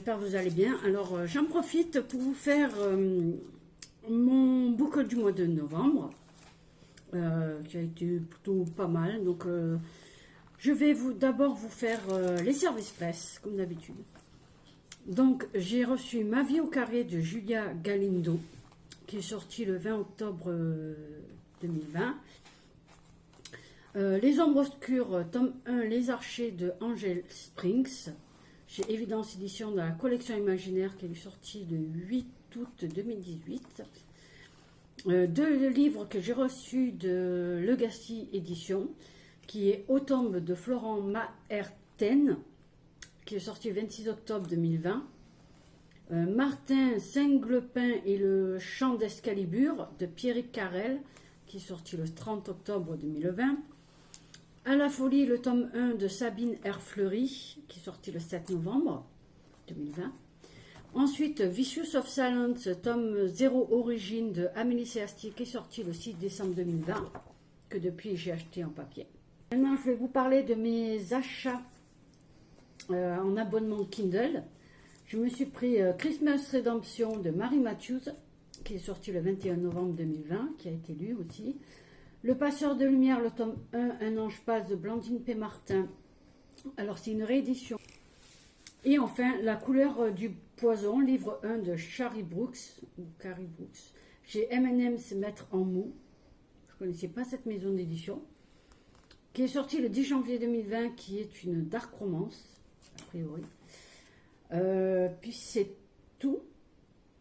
j'espère que vous allez bien. Alors, j'en profite pour vous faire mon book du mois de novembre, qui a été plutôt pas mal. Donc, je vais d'abord vous faire les services presse, comme d'habitude. Donc, j'ai reçu Ma vie au carré de Julia Galindo, qui est sorti le 20 octobre 2020. Les ombres obscures, tome 1, Les archers de Angel Springs, chez Évidence Édition dans la collection imaginaire qui est sortie le 8 août 2018. Deux livres que j'ai reçus de Legacy Édition, qui est Autombe de Florent Maherten, qui est sorti le 26 octobre 2020. Martin Singlepin et le chant d'Escalibur de Pierrick Carrel, qui est sorti le 30 octobre 2020. À la folie, le tome 1 de Sabine Herfleury, qui est sorti le 7 novembre 2020. Ensuite, Vicious of Silence, tome 0 Origine de Amélie Séasti, qui est sorti le 6 décembre 2020, que depuis j'ai acheté en papier. Maintenant, je vais vous parler de mes achats en abonnement Kindle. Je me suis pris Christmas Redemption de Mary Matthews, qui est sorti le 21 novembre 2020, qui a été lu aussi. Le Passeur de Lumière, le tome 1, Un ange passe de Blandine P. Martin. Alors, c'est une réédition. Et enfin, La couleur du poison, livre 1 de Carrie Brooks, chez M&M's Maître en mots. Je ne connaissais pas cette maison d'édition. Qui est sorti le 10 janvier 2020, qui est une dark romance, a priori. Puis c'est tout.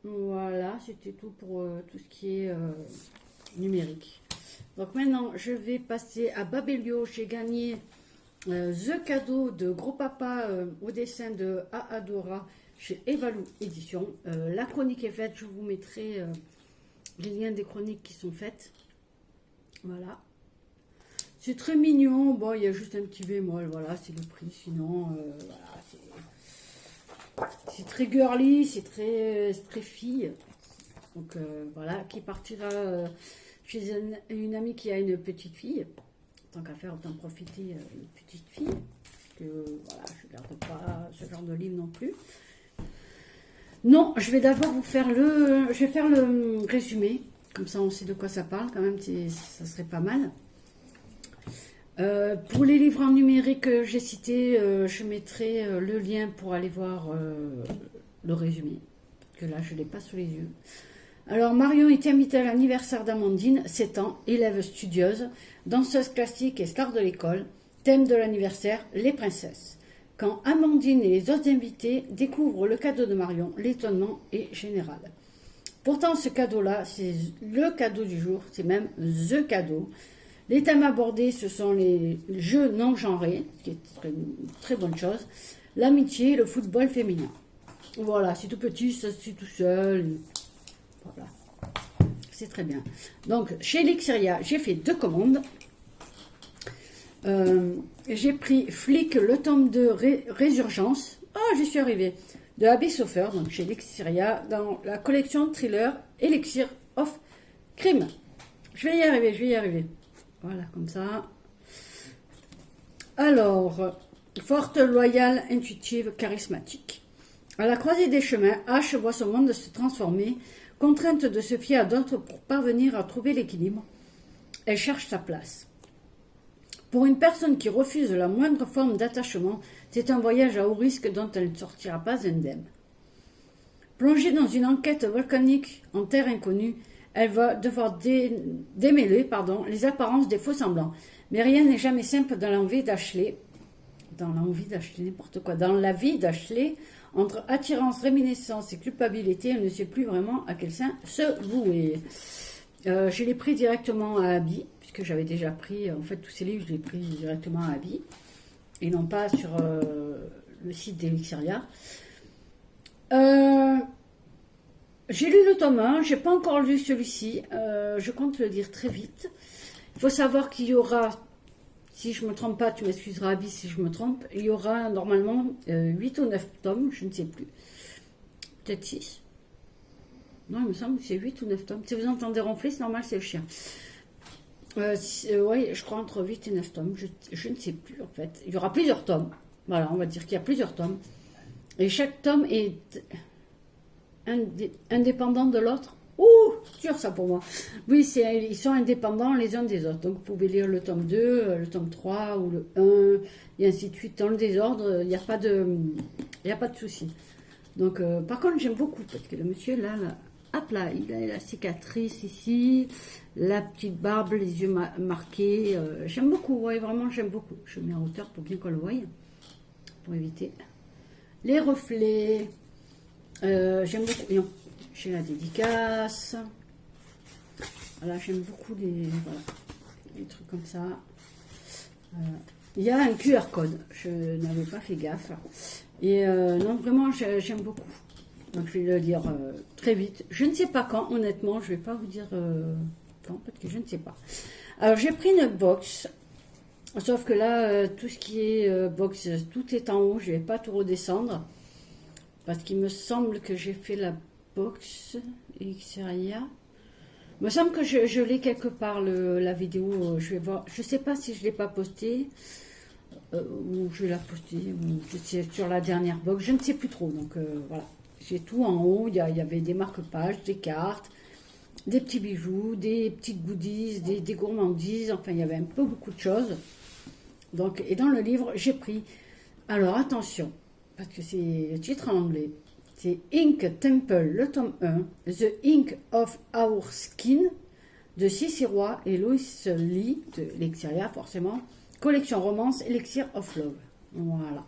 Voilà, c'était tout pour tout ce qui est numérique. Donc maintenant, je vais passer à Babelio. J'ai gagné The Cadeau de Gros Papa au dessin de Aadora chez Evalou Édition. La chronique est faite, je vous mettrai les liens des chroniques qui sont faites. Voilà. C'est très mignon. Bon, il y a juste un petit bémol, voilà, c'est le prix. Sinon, voilà, c'est très girly, c'est très fille. Donc voilà, qui partira chez une amie qui a une petite fille. Tant qu'à faire, autant profiter une petite fille. Parce que voilà, je ne garde pas ce genre de livre non plus. Non, je vais d'abord vous faire je vais faire le résumé. Comme ça, on sait de quoi ça parle. Quand même, ça serait pas mal. Pour les livres en numérique que j'ai cités, je mettrai le lien pour aller voir le résumé. Parce que là, je ne l'ai pas sous les yeux. Alors, Marion est invitée à l'anniversaire d'Amandine, 7 ans, élève studieuse, danseuse classique et star de l'école. Thème de l'anniversaire, les princesses. Quand Amandine et les autres invités découvrent le cadeau de Marion, l'étonnement est général. Pourtant, ce cadeau-là, c'est le cadeau du jour, c'est même THE cadeau. Les thèmes abordés, ce sont les jeux non genrés, ce qui est une très bonne chose, l'amitié et le football féminin. Voilà, c'est tout petit, ça c'est tout seul. Voilà, c'est très bien. Donc, chez Lixiria, j'ai fait 2 commandes. J'ai pris Flic, le tome de Résurgence. Oh, j'y suis arrivée. De Abyss Offer, donc chez Lixiria, dans la collection thriller Elixir of Crime. Je vais y arriver. Voilà, comme ça. Alors, forte, loyale, intuitive, charismatique. À la croisée des chemins, Ash voit son monde se transformer, contrainte de se fier à d'autres pour parvenir à trouver l'équilibre. Elle cherche sa place. Pour une personne qui refuse la moindre forme d'attachement, c'est un voyage à haut risque dont elle ne sortira pas indemne. Plongée dans une enquête volcanique en terre inconnue, elle va devoir démêler les apparences des faux-semblants. Mais rien n'est jamais simple dans l'envie d'Ashley. Dans la vie d'Ashley, entre attirance, réminiscence et culpabilité, elle ne sait plus vraiment à quel sein se vouer. Je l'ai pris directement à Abi, puisque j'avais déjà pris, en fait, tous ces livres, je les ai pris directement à Abi, et non pas sur le site d'Elixiria. J'ai lu le tome 1, je n'ai pas encore lu celui-ci, je compte le lire très vite. Il faut savoir qu'il y aura, si je ne me trompe pas, tu m'excuseras Abi si je me trompe, il y aura normalement 8 ou 9 tomes, je ne sais plus. Peut-être 6. Non, il me semble que c'est 8 ou 9 tomes. Si vous entendez ronfler, c'est normal, c'est le chien. Oui, je crois entre 8 et 9 tomes, je ne sais plus en fait. Il y aura plusieurs tomes, voilà, on va dire qu'il y a plusieurs tomes. Et chaque tome est indépendant de l'autre. Ouh, dur ça pour moi. Oui, ils sont indépendants les uns des autres. Donc vous pouvez lire le tome 2, le tome 3 ou le 1, et ainsi de suite. Dans le désordre, il n'y a pas de souci. Donc, par contre, j'aime beaucoup, parce que le monsieur, là, hop là, il a la cicatrice ici, la petite barbe, les yeux marqués. J'aime beaucoup, ouais, vraiment, j'aime beaucoup. Je mets en hauteur pour bien qu'on le voie, pour éviter les reflets. J'aime beaucoup. J'ai la dédicace. Voilà, j'aime beaucoup les trucs comme ça. Il y a un QR code. Je n'avais pas fait gaffe. Et non, vraiment, j'aime beaucoup. Donc, je vais le lire très vite. Je ne sais pas quand, honnêtement. Je ne vais pas vous dire quand, parce que je ne sais pas. Alors, j'ai pris une box. Sauf que là, tout ce qui est box, tout est en haut. Je ne vais pas tout redescendre. Parce qu'il me semble que j'ai fait la box Xeria. Il me semble que je l'ai quelque part, la vidéo. Je vais voir. Je ne sais pas si je ne l'ai pas postée. Ou je vais la poster. Ou c'est sur la dernière box. Je ne sais plus trop. Donc voilà. J'ai tout en haut. Il y avait des marque-pages, des cartes, des petits bijoux, des petites goodies, des gourmandises. Enfin, il y avait un peu beaucoup de choses. Donc, et dans le livre, j'ai pris. Alors, attention. Parce que c'est le titre en anglais. C'est Ink Temple, le tome 1, The Ink of Our Skin, de Cici Roy et Lois Lee, de Lexia forcément, collection romance, Elixir of Love. Voilà.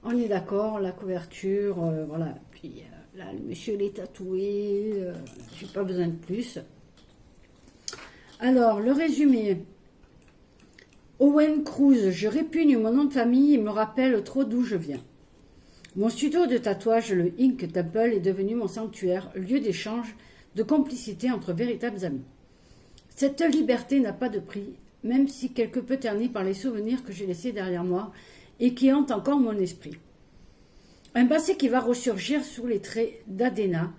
On est d'accord, la couverture, voilà. Puis là, le monsieur, il est tatoué, j'ai pas besoin de plus. Alors, le résumé. Owen Cruz, je répugne mon nom de famille et me rappelle trop d'où je viens. Mon studio de tatouage, le Ink Temple, est devenu mon sanctuaire, lieu d'échange, de complicité entre véritables amis. Cette liberté n'a pas de prix, même si quelque peu ternie par les souvenirs que j'ai laissés derrière moi et qui hantent encore mon esprit. Un passé qui va ressurgir sous les traits d'Adena,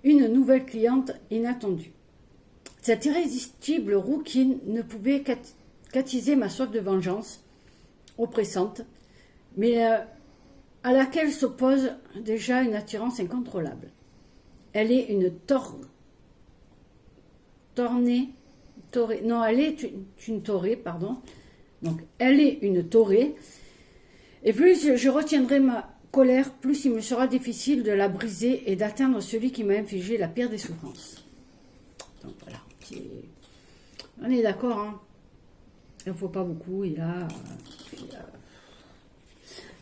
une nouvelle cliente inattendue. Cette irrésistible rouquine ne pouvait qu'attiser ma soif de vengeance, oppressante, mais à laquelle s'oppose déjà une attirance incontrôlable. Elle est une une taurée, pardon. Donc, elle est une taurée. Et plus je retiendrai ma colère, plus il me sera difficile de la briser et d'atteindre celui qui m'a infligé la pire des souffrances. Donc voilà. On est d'accord, hein. Il ne faut pas beaucoup, et là...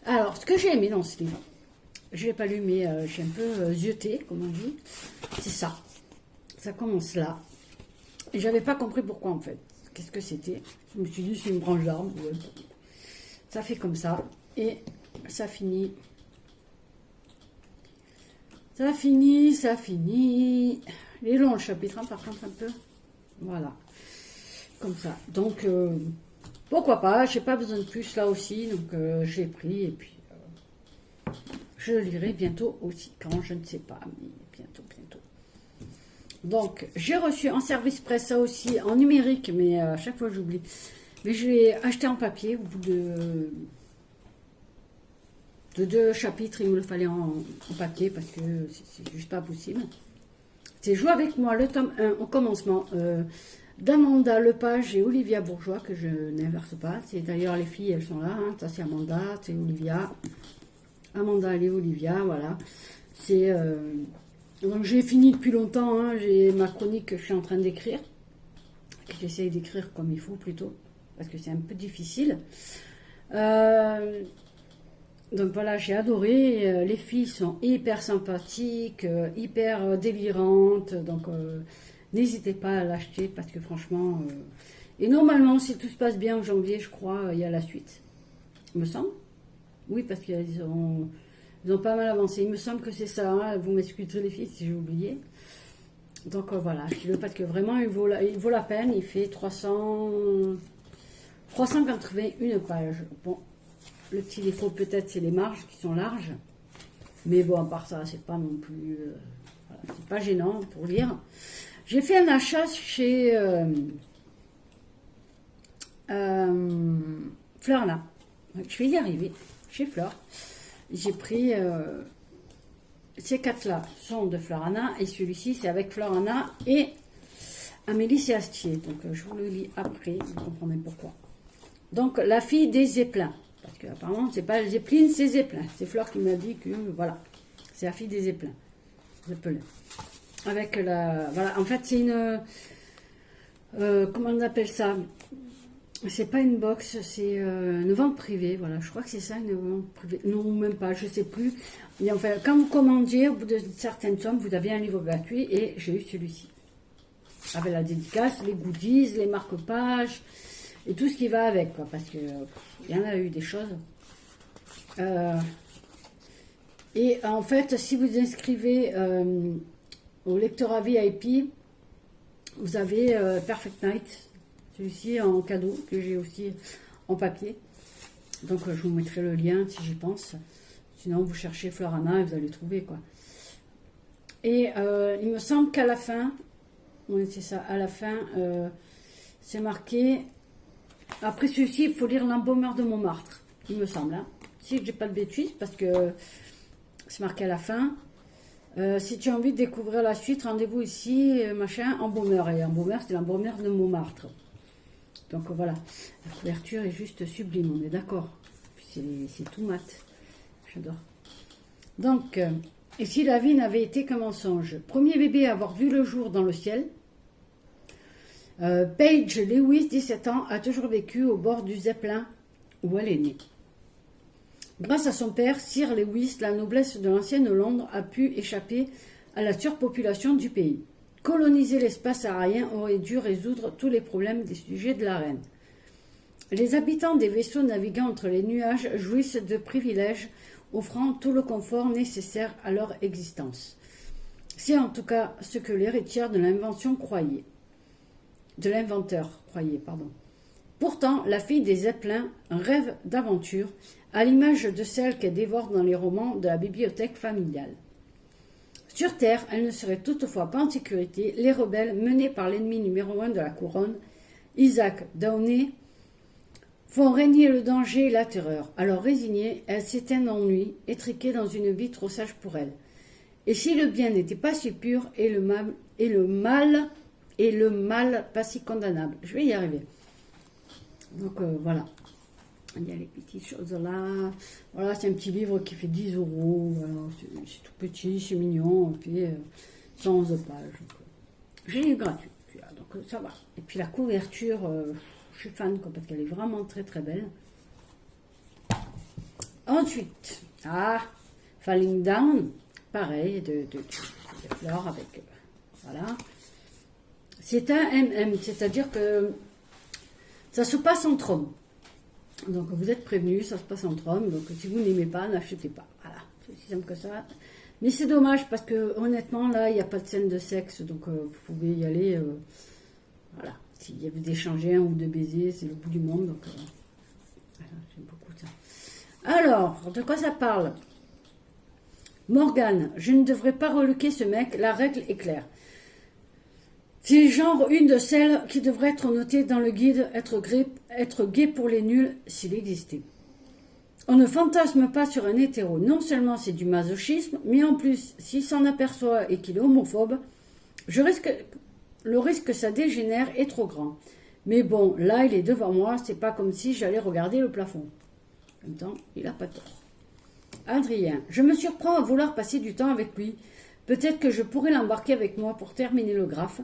Alors, ce que j'ai aimé dans ce livre, je ne l'ai pas lu, mais j'ai un peu zioté, comme on dit, c'est ça. Ça commence là. Et je n'avais pas compris pourquoi, en fait. Qu'est-ce que c'était? Je me suis dit, c'est une branche d'arbre. Ouais. Ça fait comme ça. Et ça finit. Ça finit. Il est long, le chapitre, hein, par contre, un peu. Voilà. Comme ça. Donc... pourquoi pas, j'ai pas besoin de plus là aussi, donc j'ai pris et puis je le lirai bientôt aussi, quand je ne sais pas, mais bientôt. Donc j'ai reçu en service presse ça aussi, en numérique, mais à chaque fois j'oublie. Mais je l'ai acheté en papier au bout de 2 chapitres, il me le fallait en papier parce que c'est juste pas possible. C'est Joue avec moi, le tome 1 au commencement. D'Amanda Lepage et Olivia Bourgeois, que je n'inverse pas. C'est d'ailleurs les filles, elles sont là. Hein. Ça, c'est Amanda, c'est Olivia. Amanda et Olivia, voilà. C'est donc j'ai fini depuis longtemps. Hein. J'ai ma chronique que je suis en train d'écrire. Que j'essaye d'écrire comme il faut plutôt. Parce que c'est un peu difficile. Donc voilà, j'ai adoré. Les filles sont hyper sympathiques, hyper délirantes. Donc... n'hésitez pas à l'acheter parce que franchement... Et normalement, si tout se passe bien en janvier, je crois, il y a la suite. Il me semble. Oui, parce qu'ils ont pas mal avancé. Il me semble que c'est ça. Hein. Vous m'excuserez les filles si j'ai oublié. Donc voilà, achetez-le parce que vraiment, il vaut la peine. Il fait 381 pages. Bon, le petit défaut peut-être, c'est les marges qui sont larges. Mais bon, à part ça, c'est pas non plus... voilà, c'est pas gênant pour lire. J'ai fait un achat chez Fleurna. Je vais y arriver. Chez Fleur. j'ai pris ces quatre-là sont de Florana et celui-ci c'est avec Florana et Amélie Séastier. Donc je vous le lis après, vous comprenez pourquoi. Donc la fille des Zeppelins, parce que apparemment c'est pas Zeppelin, c'est Zeppelin. C'est Flore qui m'a dit que voilà, c'est la fille des Zeppelins. Zeppelin. Avec la, voilà, en fait c'est une, comment on appelle ça? C'est pas une box, c'est une vente privée, voilà, je crois que c'est ça, une vente privée. Non, même pas, je sais plus. Et enfin, quand vous commandiez, au bout de certaines sommes, vous aviez un livre gratuit et j'ai eu celui-ci. Avec la dédicace, les goodies, les marque-pages et tout ce qui va avec, quoi, parce que il y en a eu des choses. Et en fait, si vous inscrivez au lectorat VIP, vous avez Perfect Night. Celui-ci en cadeau, que j'ai aussi en papier. Donc je vous mettrai le lien si j'y pense. Sinon vous cherchez Florana et vous allez trouver quoi. Et il me semble qu'à la fin, oui c'est ça, à la fin, c'est marqué, après celui-ci il faut lire l'embaumeur de Montmartre, il me semble. Hein. Si j'ai pas de bêtises, parce que c'est marqué à la fin. Si tu as envie de découvrir la suite, rendez-vous ici, machin, embaumeur. Et embaumeur, c'est l'embaumeur de Montmartre. Donc voilà, la couverture est juste sublime, on est d'accord. C'est tout mat, j'adore. Donc, et si la vie n'avait été qu'un mensonge? Premier bébé à avoir vu le jour dans le ciel. Paige Lewis, 17 ans, a toujours vécu au bord du Zeppelin où elle est née. Grâce à son père, Sir Lewis, la noblesse de l'ancienne Londres a pu échapper à la surpopulation du pays. Coloniser l'espace aérien aurait dû résoudre tous les problèmes des sujets de la reine. Les habitants des vaisseaux naviguant entre les nuages jouissent de privilèges offrant tout le confort nécessaire à leur existence. C'est en tout cas ce que l'héritière de l'inventeur croyait. Pourtant, la fille des Zeppelins rêve d'aventure, à l'image de celle qu'elle dévore dans les romans de la bibliothèque familiale. Sur Terre, elle ne serait toutefois pas en sécurité. Les rebelles, menés par l'ennemi numéro 1 de la couronne, Isaac Downey, font régner le danger et la terreur. Alors résignée, elle s'éteint d'ennui, étriquée dans une vie trop sage pour elle. Et si le bien n'était pas si pur, et le mal pas si condamnable. Je vais y arriver. Donc voilà. Il y a les petites choses là. Voilà, c'est un petit livre qui fait 10 euros. Voilà, c'est tout petit, c'est mignon. Et puis 111 pages. J'ai eu gratuit. Donc ça va. Et puis la couverture, je suis fan quoi, parce qu'elle est vraiment très très belle. Ensuite, Falling Down. Pareil, de fleurs avec. Voilà. C'est un MM, c'est-à-dire que ça se passe entre hommes. Donc vous êtes prévenus, ça se passe entre hommes, donc si vous n'aimez pas, n'achetez pas. Voilà, c'est aussi simple que ça. Mais c'est dommage parce que honnêtement, là, il n'y a pas de scène de sexe, donc vous pouvez y aller. Voilà, s'il y avait d'échanger un ou deux baisers, c'est le bout du monde, donc voilà, j'aime beaucoup ça. Alors, de quoi ça parle? Morgane, je ne devrais pas relooker ce mec, la règle est claire. C'est genre une de celles qui devrait être notée dans le guide être gay pour les nuls s'il existait. On ne fantasme pas sur un hétéro. Non seulement c'est du masochisme, mais en plus, s'il s'en aperçoit et qu'il est homophobe, le risque que ça dégénère est trop grand. Mais bon, là, il est devant moi, c'est pas comme si j'allais regarder le plafond. En même temps, il n'a pas tort. Adrien, je me surprends à vouloir passer du temps avec lui. Peut-être que je pourrais l'embarquer avec moi pour terminer le graphe.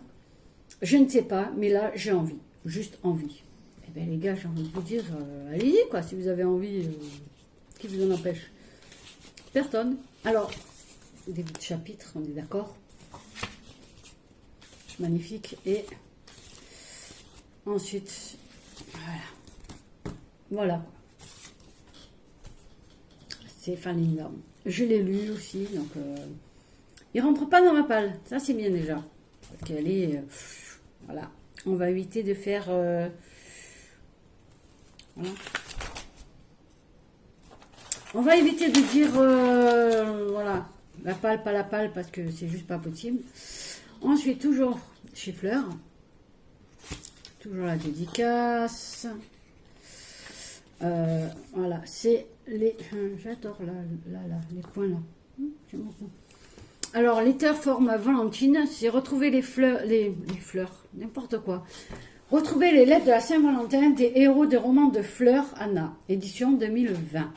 Je ne sais pas, mais là, j'ai envie. Juste envie. Eh bien, les gars, j'ai envie de vous dire, allez-y, quoi, si vous avez envie. Qui vous en empêche? Personne. Alors, début de chapitre, on est d'accord. Magnifique. Et ensuite, voilà. C'est Falling Down. Je l'ai lu aussi, donc il rentre pas dans ma palle. Ça, c'est bien déjà. Parce qu'elle est... voilà. On va éviter de faire... voilà. On va éviter de dire... voilà. La palle, pas la palle, parce que c'est juste pas possible. Ensuite, toujours chez Fleur. Toujours la dédicace. Voilà. C'est J'adore les coins là. J'aime beaucoup. Alors, les terres forme Valentine, c'est retrouver les fleurs, n'importe quoi. Retrouver les lettres de la Saint-Valentin des héros des romans de Fleur Anna, édition 2020.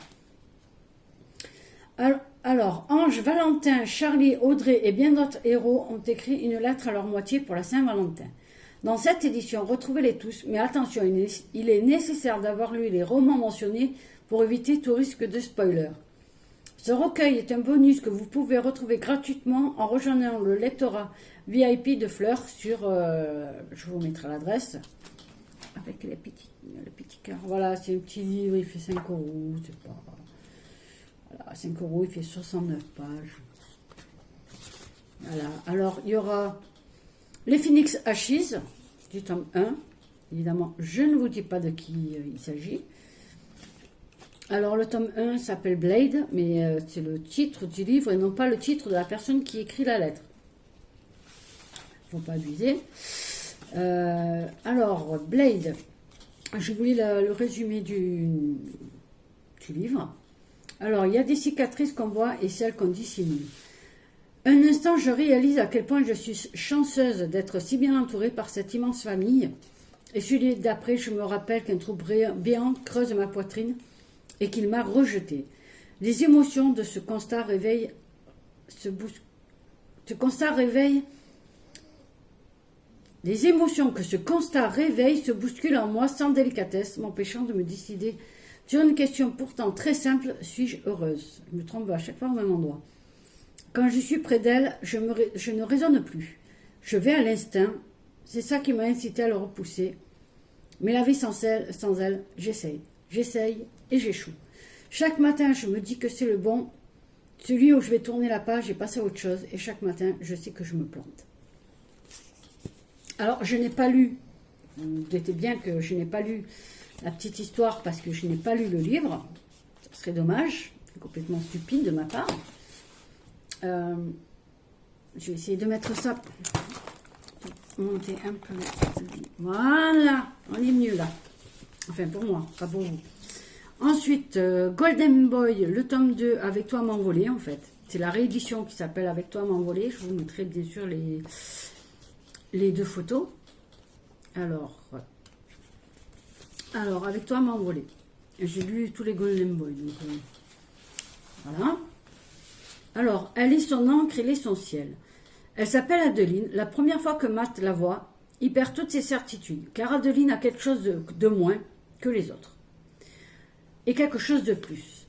Alors, Ange, Valentin, Charlie, Audrey et bien d'autres héros ont écrit une lettre à leur moitié pour la Saint-Valentin. Dans cette édition, retrouvez-les tous, mais attention, il est nécessaire d'avoir lu les romans mentionnés pour éviter tout risque de spoiler. Ce recueil est un bonus que vous pouvez retrouver gratuitement en rejoignant le lectorat VIP de Fleur sur... je vous mettrai l'adresse avec le petit cœur. Voilà, c'est un petit livre, il fait 5 €, c'est pas... Voilà, 5 €, il fait 69 pages. Voilà, alors il y aura les Phoenix Ashes du tome 1. Évidemment, je ne vous dis pas de qui il s'agit. Alors le tome 1 s'appelle Blade, mais c'est le titre du livre et non pas le titre de la personne qui écrit la lettre. Il ne faut pas abuser. Alors, Blade, je vous lis le résumé du livre. Alors, il y a des cicatrices qu'on voit et celles qu'on dissimule. Un instant, je réalise à quel point je suis chanceuse d'être si bien entourée par cette immense famille. Et celui d'après, je me rappelle qu'un trou béant creuse ma poitrine et qu'il m'a rejetée. Les émotions de ce constat réveillent Les émotions que ce constat réveille se bousculent en moi sans délicatesse, m'empêchant de me décider sur une question pourtant très simple, suis-je heureuse? Je me trompe à chaque fois au même endroit. Quand je suis près d'elle, je ne raisonne plus. Je vais à l'instinct, c'est ça qui m'a incité à le repousser. Mais la vie sans elle, j'essaye et j'échoue. Chaque matin, je me dis que c'est le bon, celui où je vais tourner la page et passer à autre chose, et chaque matin, je sais que je me plante. Alors, je n'ai pas lu, vous doutez bien que je n'ai pas lu la petite histoire parce que je n'ai pas lu le livre, ce serait dommage, c'est complètement stupide de ma part. Je vais essayer de mettre ça, monter un peu, voilà, on est mieux là, enfin pour moi, pas pour vous. Ensuite, Golden Boy, le tome 2, Avec toi m'envoler en fait, c'est la réédition qui s'appelle Avec toi m'envoler, je vous mettrai bien sûr les deux photos. Alors, Avec toi m'envoler. J'ai lu tous les Golden Boy. Donc, voilà. Alors, elle est son encre, elle est son ciel. Elle s'appelle Adeline. La première fois que Matt la voit, il perd toutes ses certitudes, car Adeline a quelque chose de moins que les autres. Et quelque chose de plus.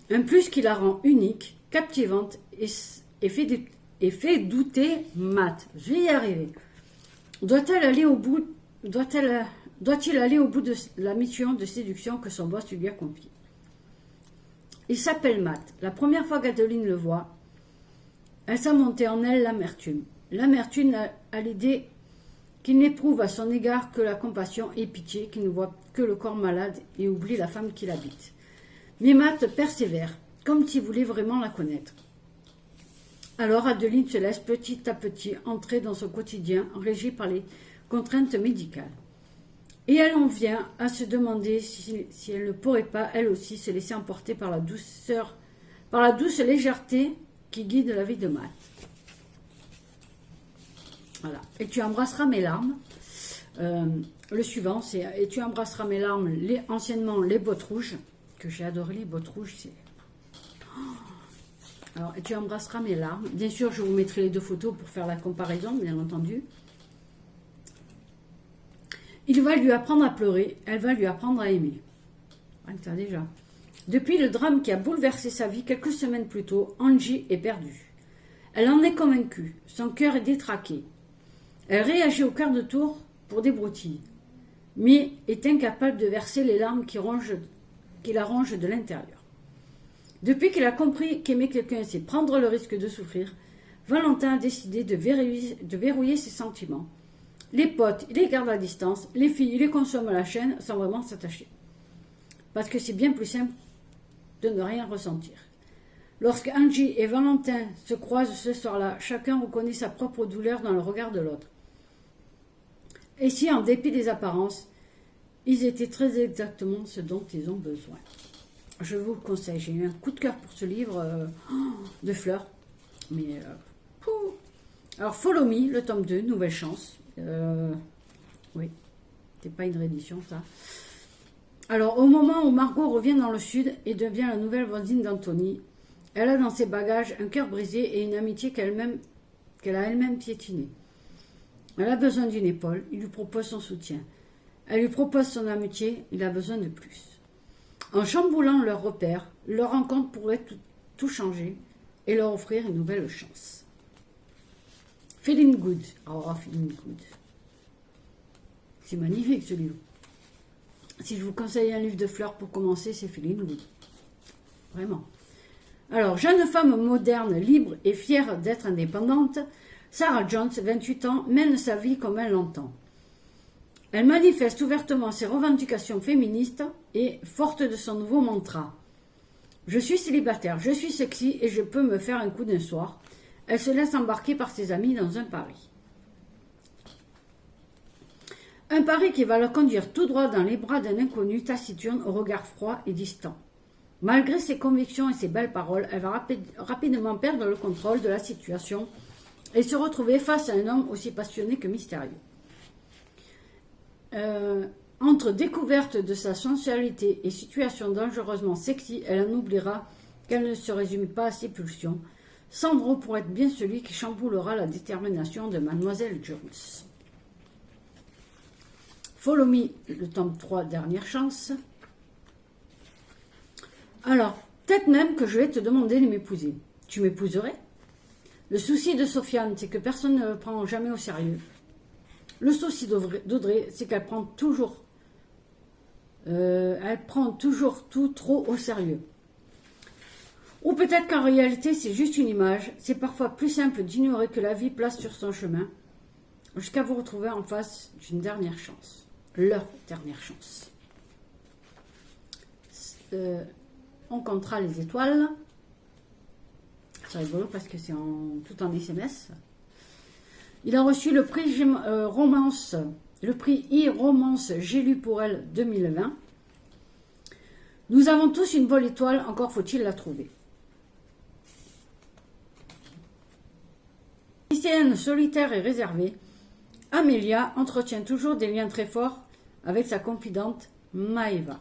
Un plus qui la rend unique, captivante et fait douter Matt. Je vais y arriver. Doit-il aller au bout de la mission de séduction que son boss lui a confiée? Il s'appelle Matt. La première fois qu'Adeline le voit, elle sent monter en elle l'amertume. L'amertume à l'idée qu'il n'éprouve à son égard que la compassion et pitié, qu'il ne voit que le corps malade et oublie la femme qui l'habite. Mais Matt persévère, comme s'il voulait vraiment la connaître. Alors Adeline se laisse petit à petit entrer dans son quotidien régi par les contraintes médicales. Et elle en vient à se demander si elle ne pourrait pas, elle aussi, se laisser emporter par la douce légèreté qui guide la vie de Matt. Voilà. Et tu embrasseras mes larmes. Le suivant, c'est Et tu embrasseras mes larmes, anciennement les bottes rouges, que j'ai adoré, les bottes rouges, c'est... Alors, Et tu embrasseras mes larmes. Bien sûr, je vous mettrai les deux photos pour faire la comparaison, bien entendu. Il va lui apprendre à pleurer, elle va lui apprendre à aimer. Ça déjà. Depuis le drame qui a bouleversé sa vie quelques semaines plus tôt, Angie est perdue. Elle en est convaincue, son cœur est détraqué. Elle réagit au quart de tour pour des broutilles, mais est incapable de verser les larmes qui la rongent de l'intérieur. Depuis qu'elle a compris qu'aimer quelqu'un, c'est prendre le risque de souffrir, Valentin a décidé de verrouiller ses sentiments. Les potes, il les garde à distance, les filles, il les consomme à la chaîne sans vraiment s'attacher. Parce que c'est bien plus simple de ne rien ressentir. Lorsque Angie et Valentin se croisent ce soir-là, chacun reconnaît sa propre douleur dans le regard de l'autre. Et si, en dépit des apparences, ils étaient très exactement ce dont ils ont besoin. je vous le conseille. J'ai eu un coup de cœur pour ce livre de Fleur. Mais, alors, Follow Me, le tome 2, Nouvelle Chance. Oui, c'est pas une réédition, ça. Alors, au moment où Margot revient dans le sud et devient la nouvelle voisine d'Anthony, elle a dans ses bagages un cœur brisé et une amitié qu'elle a elle-même piétinée. Elle a besoin d'une épaule, il lui propose son soutien. Elle lui propose son amitié, il a besoin de plus. En chamboulant leurs repères, leur rencontre pourrait tout changer et leur offrir une nouvelle chance. Feeling Good. Oh, Feeling Good. C'est magnifique ce livre. Si je vous conseille un livre de Fleurs pour commencer, c'est Feeling Good. Vraiment. Alors, jeune femme moderne, libre et fière d'être indépendante, Sarah Jones, 28 ans, mène sa vie comme elle l'entend. Elle manifeste ouvertement ses revendications féministes et, forte de son nouveau mantra, « Je suis célibataire, je suis sexy et je peux me faire un coup d'un soir », elle se laisse embarquer par ses amis dans un pari. Un pari qui va la conduire tout droit dans les bras d'un inconnu taciturne au regard froid et distant. Malgré ses convictions et ses belles paroles, elle va rapidement perdre le contrôle de la situation et se retrouver face à un homme aussi passionné que mystérieux. Entre découverte de sa sensualité et situation dangereusement sexy, elle en oubliera qu'elle ne se résume pas à ses pulsions. Sandro pourrait être bien celui qui chamboulera la détermination de Mademoiselle Jones. Follow Me, le tome 3, Dernière Chance. Alors, peut-être même que je vais te demander de m'épouser. Tu m'épouserais? Le souci de Sofiane, c'est que personne ne le prend jamais au sérieux. Le souci d'Audrey, c'est qu'elle prend toujours tout trop au sérieux. Ou peut-être qu'en réalité, c'est juste une image. C'est parfois plus simple d'ignorer que la vie place sur son chemin, jusqu'à vous retrouver en face d'une dernière chance. Leur dernière chance. On comptera les étoiles. C'est rigolo parce que c'est tout en SMS. Il a reçu le prix romance, le prix e-romance J'ai lu pour elle 2020. Nous avons tous une bonne étoile, encore faut-il la trouver. Lycéenne solitaire et réservée, Amélia entretient toujours des liens très forts avec sa confidente Maëva,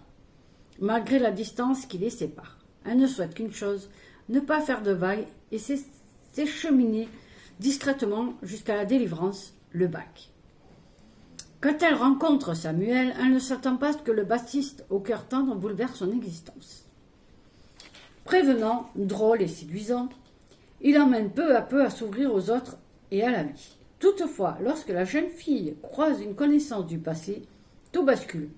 malgré la distance qui les sépare. Elle ne souhaite qu'une chose, ne pas faire de vagues et s'écheminer discrètement jusqu'à la délivrance, le bac. Quand elle rencontre Samuel, elle ne s'attend pas à ce que le bassiste au cœur tendre bouleverse son existence. Prévenant, drôle et séduisant, il emmène peu à peu à s'ouvrir aux autres et à la vie. Toutefois, lorsque la jeune fille croise une connaissance du passé, tout bascule.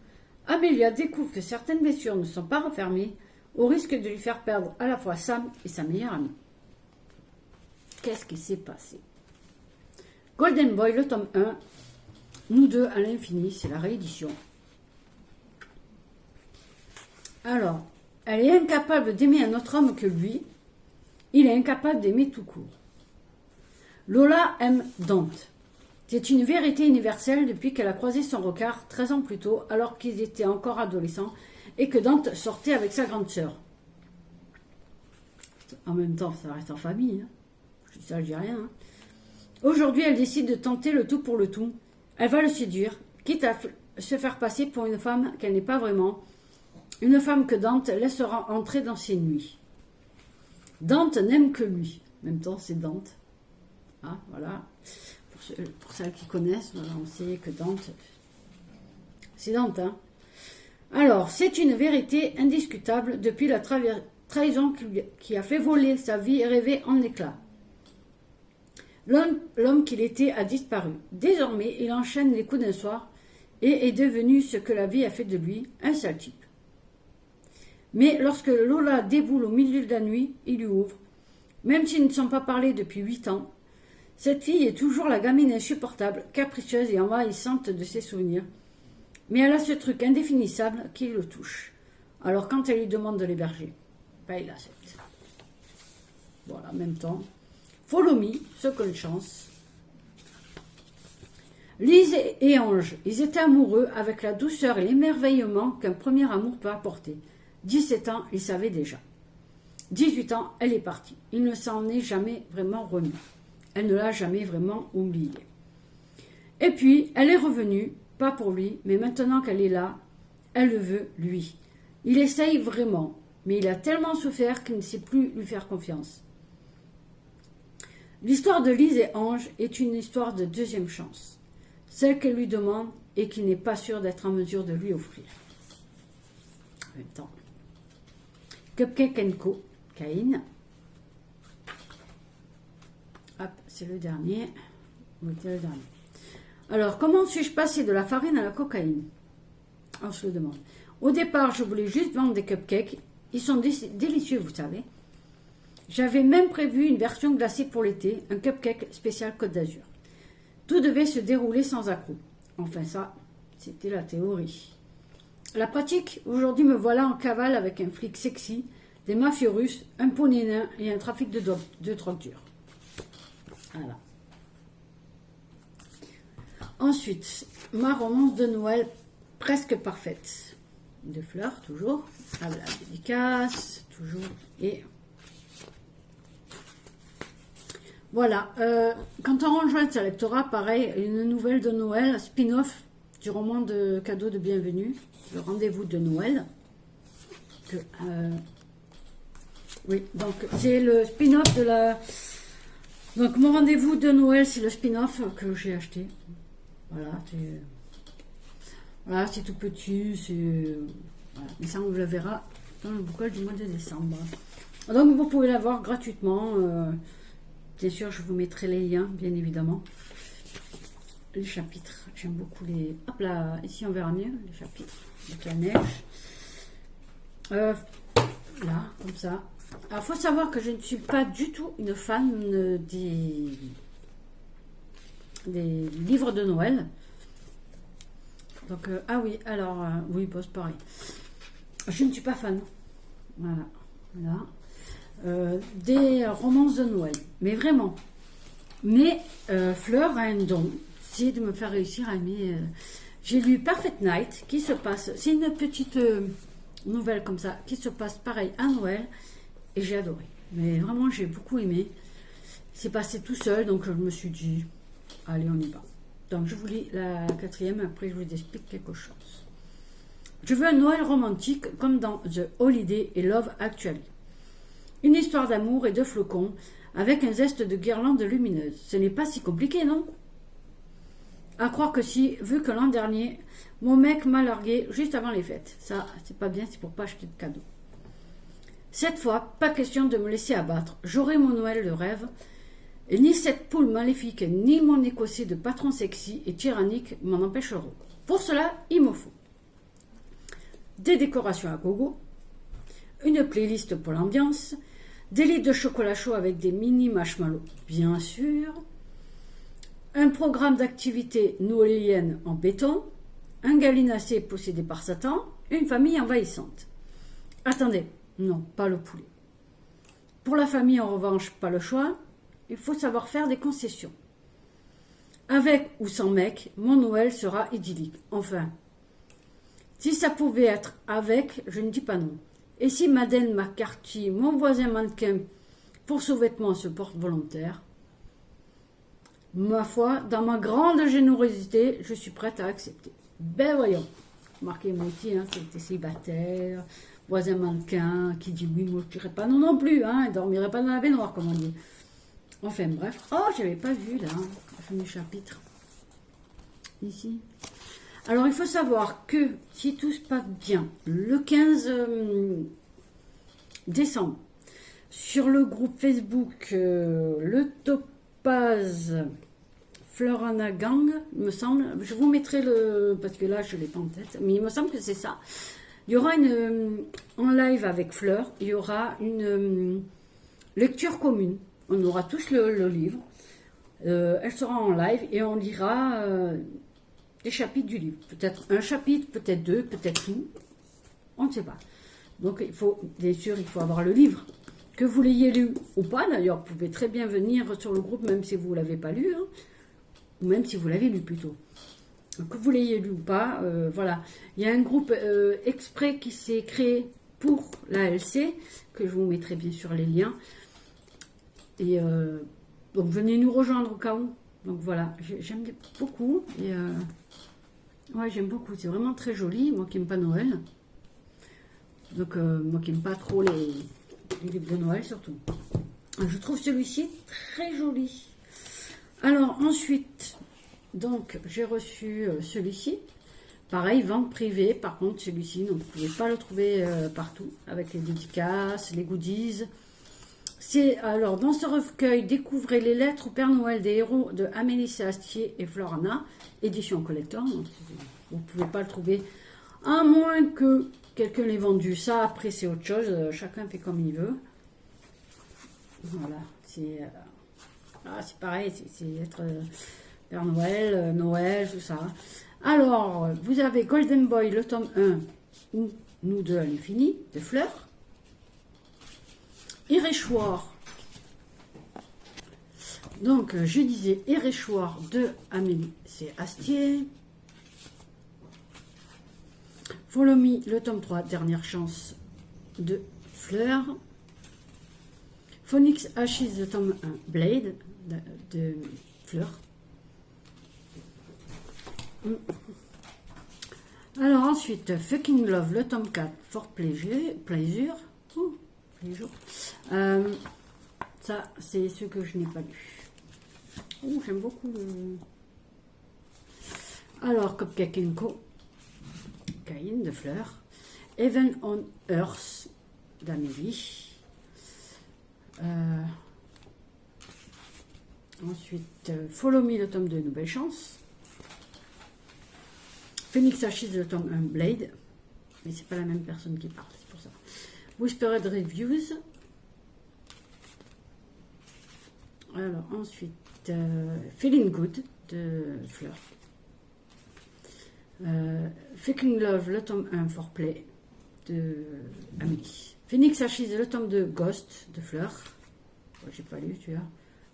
Amélia découvre que certaines blessures ne sont pas refermées, au risque de lui faire perdre à la fois Sam et sa meilleure amie. Qu'est-ce qui s'est passé? Golden Boy, le tome 1, Nous deux à l'infini, c'est la réédition. Alors, elle est incapable d'aimer un autre homme que lui, il est incapable d'aimer tout court. Lola aime Dante. C'est une vérité universelle depuis qu'elle a croisé son regard 13 ans plus tôt, alors qu'ils étaient encore adolescents, et que Dante sortait avec sa grande sœur. En même temps, ça reste en famille. Hein. Ça, je dis rien. Hein. Aujourd'hui, elle décide de tenter le tout pour le tout. Elle va le séduire, quitte à se faire passer pour une femme qu'elle n'est pas vraiment, une femme que Dante laissera entrer dans ses nuits. Dante n'aime que lui. En même temps, c'est Dante. Ah, voilà. Pour celles qui connaissent, voilà, on sait que Dante, c'est Dante. Hein. Alors, c'est une vérité indiscutable depuis la trahison qui a fait voler sa vie et rêver en éclats. L'homme qu'il était a disparu. Désormais, il enchaîne les coups d'un soir et est devenu ce que la vie a fait de lui, un sale type. Mais lorsque Lola déboule au milieu de la nuit, il lui ouvre. Même s'ils ne sont pas parlé depuis 8 ans, cette fille est toujours la gamine insupportable, capricieuse et envahissante de ses souvenirs. Mais elle a ce truc indéfinissable qui le touche. Alors quand elle lui demande de l'héberger, ben il accepte. Voilà, en même temps. Follow Me, seconde chance. Lise et Ange, ils étaient amoureux avec la douceur et l'émerveillement qu'un premier amour peut apporter. 17 ans, il savait déjà. 18 ans, elle est partie. Il ne s'en est jamais vraiment remis. Elle ne l'a jamais vraiment oublié. Et puis, elle est revenue, pas pour lui, mais maintenant qu'elle est là, elle le veut, lui. Il essaye vraiment, mais il a tellement souffert qu'il ne sait plus lui faire confiance. L'histoire de Lise et Ange est une histoire de deuxième chance. Celle qu'elle lui demande et qu'il n'est pas sûr d'être en mesure de lui offrir. En même temps. Cupcake & Co. Caïn. Hop, c'est le dernier. Oui, c'est le dernier. Alors, comment suis-je passé de la farine à la cocaïne? On se le demande. Au départ, je voulais juste vendre des cupcakes. Ils sont délicieux, vous savez. J'avais même prévu une version glacée pour l'été, un cupcake spécial Côte d'Azur. Tout devait se dérouler sans accroc. Enfin ça, c'était la théorie. La pratique, aujourd'hui me voilà en cavale avec un flic sexy, des mafieux russes, un poney nain et un trafic de drogue dure. Voilà. Ensuite, ma romance de Noël presque parfaite. De Fleur, toujours. À la dédicace, toujours. Et voilà. Quand on rejoint sa lectorat, pareil, une nouvelle de Noël, spin-off du roman de cadeau de bienvenue, le rendez-vous de Noël. Oui, donc c'est le spin-off de la... Donc mon rendez-vous de Noël, c'est le spin-off que j'ai acheté. Voilà, c'est tout petit, c'est... Voilà. Mais ça, on le verra dans le bocal du mois de décembre. Donc vous pouvez l'avoir gratuitement. Bien sûr, je vous mettrai les liens, bien évidemment. Les chapitres, j'aime beaucoup les... Hop là, ici on verra mieux, les chapitres avec la neige. Là, comme ça. Alors, il faut savoir que je ne suis pas du tout une fan des livres de Noël. Donc, ah oui, alors, oui, c'est pareil. Je ne suis pas fan. Voilà. Des romances de Noël. Mais vraiment. Mais Fleur a un don. C'est de me faire réussir à aimer. J'ai lu Perfect Night, qui se passe. C'est une petite nouvelle comme ça, qui se passe pareil à Noël. Et j'ai adoré. Mais vraiment, j'ai beaucoup aimé. C'est passé tout seul, donc je me suis dit, allez, on y va. Donc je vous lis la 4e, après je vous explique quelque chose. Je veux un Noël romantique comme dans The Holiday et Love Actually. Une histoire d'amour et de flocons avec un zeste de guirlande lumineuse. Ce n'est pas si compliqué, non? À croire que si, vu que l'an dernier, mon mec m'a largué juste avant les fêtes. Ça, c'est pas bien, c'est pour pas acheter de cadeaux. Cette fois, pas question de me laisser abattre. J'aurai mon Noël de rêve. Et ni cette poule maléfique, ni mon écossais de patron sexy et tyrannique m'en empêcheront. Pour cela, il me faut des décorations à gogo, une playlist pour l'ambiance, des litres de chocolat chaud avec des mini marshmallows, bien sûr, un programme d'activités noéliennes en béton, un gallinacé possédé par Satan, une famille envahissante. Attendez, non, pas le poulet. Pour la famille, en revanche, pas le choix. Il faut savoir faire des concessions. Avec ou sans mec, mon Noël sera idyllique. Enfin, si ça pouvait être avec, je ne dis pas non. Et si Madeleine McCarthy, mon voisin mannequin, pour sous-vêtements se porte volontaire, ma foi, dans ma grande générosité, je suis prête à accepter. Ben voyons. Marquez moi aussi, hein, c'était célibataire, voisin mannequin, qui dit oui, moi je dirais pas non non plus, hein, il dormirait pas dans la baignoire, comme on dit. Enfin bref. Oh, j'avais pas vu là, le premier chapitre. Ici. Alors il faut savoir que si tout se passe bien, le 15 décembre, sur le groupe Facebook, le Topaz Florana Gang, il me semble, je vous mettrai le, parce que là je l'ai pas en tête, mais il me semble que c'est ça. Il y aura en live avec Fleur, il y aura une lecture commune. On aura tous le livre. Elle sera en live et on lira des chapitres du livre. Peut-être un chapitre, peut-être deux, peut-être tout. On ne sait pas. Donc, bien sûr, il faut avoir le livre. Que vous l'ayez lu ou pas, d'ailleurs, vous pouvez très bien venir sur le groupe, même si vous ne l'avez pas lu, hein, ou même si vous l'avez lu plutôt. Que vous l'ayez lu ou pas, voilà. Il y a un groupe exprès qui s'est créé pour l'ALC, que je vous mettrai bien sûr les liens. Et donc venez nous rejoindre au cas où. Donc voilà, j'aime beaucoup. Et ouais, j'aime beaucoup. C'est vraiment très joli. Moi qui n'aime pas Noël. Donc moi qui n'aime pas trop les livres de Noël surtout. Je trouve celui-ci très joli. Alors ensuite, donc j'ai reçu celui-ci. Pareil, vente privée. Par contre, celui-ci, donc, vous ne pouvez pas le trouver partout. Avec les dédicaces, les goodies. C'est alors dans ce recueil, découvrez les lettres au Père Noël des héros de Amélie Astier et Florana, édition collector. Donc, vous ne pouvez pas le trouver, à moins que quelqu'un l'ait vendu. Ça, après, c'est autre chose. Chacun fait comme il veut. Voilà, c'est pareil, c'est être Père Noël, Noël, tout ça. Alors, vous avez Golden Boy, le tome 1, ou Nous deux à l'infini, de Fleur. Éréchoir. Donc, je disais Éréchoir de Amélie, c'est Astier. Follow Me, le tome 3, Dernière chance de Fleur. Phoenix Ashes, le tome 1, Blade de Fleur. Alors ensuite, Fucking Love, le tome 4, Fort Pleasure. Ça, c'est ce que je n'ai pas lu. J'aime beaucoup le... Alors, Cupcake & Co. Caïn de Fleur. Heaven on Earth d'Amélie. Ensuite, Follow Me, le tome 2, Nouvelle Chance. Phoenix Ashes, le tome 1, Blade. Mais c'est pas la même personne qui parle, c'est pour ça. Whispered Reviews. Alors, ensuite, Feeling Good de Fleur. Fucking Love, le tome 1, Foreplay de Amélie. Phoenix Ashes, le tome 2, Ghost de Fleur. Oh, j'ai pas lu, tu vois.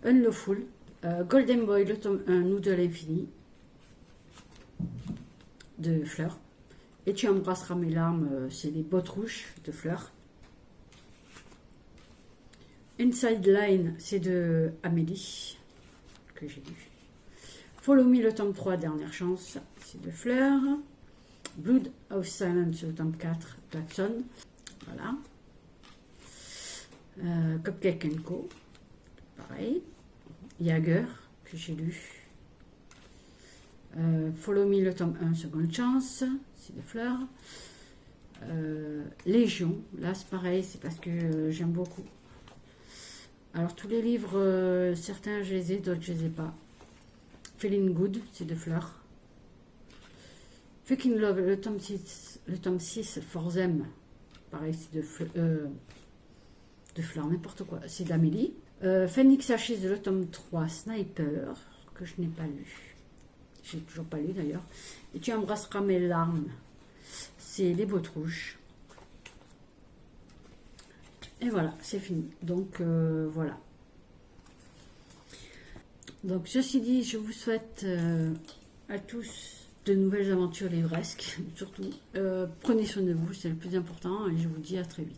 Unlawful. Golden Boy, le tome 1, Nous de l'infini de Fleur. Et Tu embrasseras mes larmes, c'est Les bottes rouges de Fleur. Inside Line, c'est de Amélie, que j'ai lu. Follow Me, le tome 3, Dernière chance, c'est de Fleur. Blood of Silence, le tome 4, Jackson. Voilà. Cupcake & Co. Pareil. Jagger, que j'ai lu. Follow Me, le tome 1, Seconde Chance, c'est de Fleur. Légion, là c'est pareil, c'est parce que j'aime beaucoup. Alors tous les livres, certains je les ai, d'autres je les ai pas. Feeling Good, c'est de Fleur. Fucking Love, le tome 6, For Them, pareil, c'est de Fleur, n'importe quoi, c'est d'Amélie. Phoenix Ashes, le tome 3, Sniper, que je n'ai pas lu. J'ai toujours pas lu d'ailleurs. Et Tu embrasseras mes larmes, c'est Les bottes rouges. Et voilà, c'est fini. Donc voilà. Donc ceci dit, je vous souhaite à tous de nouvelles aventures livresques. Surtout, prenez soin de vous, c'est le plus important. Et je vous dis à très vite.